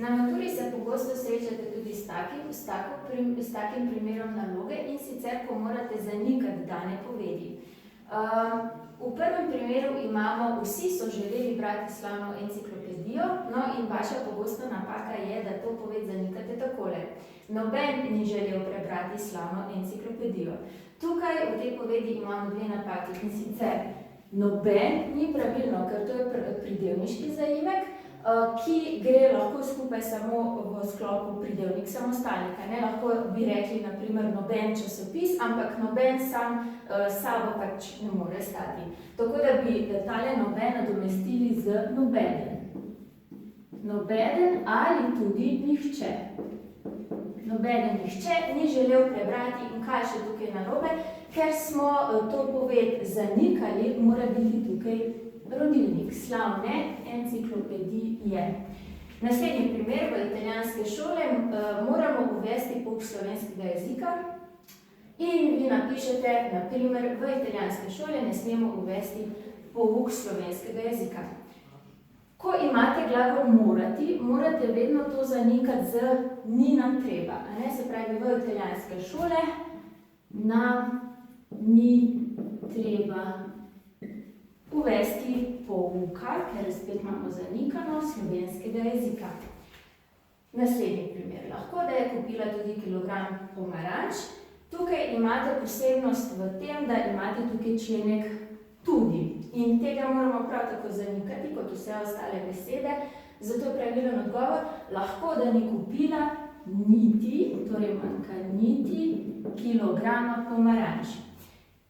Na maturi se pogosto srečate tudi s takim primerom naloge, in sicer, ko morate zanikati dane povedi. V prvem primeru imamo: vsi so želeli brati slavno enciklopedijo, no in vaša pogosta napaka je, da to poved zanikate takole: noben ni želel prebrati slavno enciklopedijo. Tukaj v tej povedi imamo dve napaki, in sicer noben ni pravilno, ker to je pridevniški zaimek, ki gre lahko skupaj samo v sklopu pridevnik samostalnika. Ne, lahko bi rekli na primer noben časopis, ampak noben sam sabo pač ne more stati. Tako da bi tale noben nadomestili z nobeden. Nobeden ali tudi nihče. Nobeden nihče ni želel prebrati, in kaj še tukaj narobe? Ker smo to poved zanikali, mora biti tukaj rodilnik, slavne enciklopedije. Naslednji primer: v italijanske šole moramo uvesti pouk slovenskega jezika, in vi napišete, na primer, v italijanske šole ne smemo uvesti pouk slovenskega jezika. Ko imate glagol morati, morate vedno to zanikati z ni nam treba. Se pravi, v italijanske šole nam ni treba uvesti pouka, ker spet imamo zanikano, slovenskega jezika. Naslednji primer: lahko da je kupila tudi kilogram pomaranč. Tukaj imate posebnost v tem, da imate tukaj členek tudi, in tega moramo prav tako zanikati kot vse ostale besede. Zato je pravilen odgovor: lahko da ni kupila niti, torej manjka niti, kilograma pomaranč.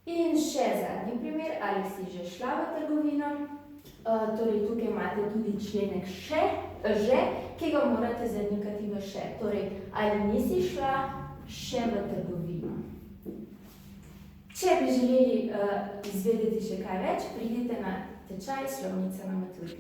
In še zadnji primer: ali si že šla v trgovino? Torej tukaj imate tudi členek že, ki ga morate zanikati v še. Torej, ali nisi šla še v trgovino? Če bi želeli izvedeti še kaj več, pridite na tečaj Slovnica na maturi.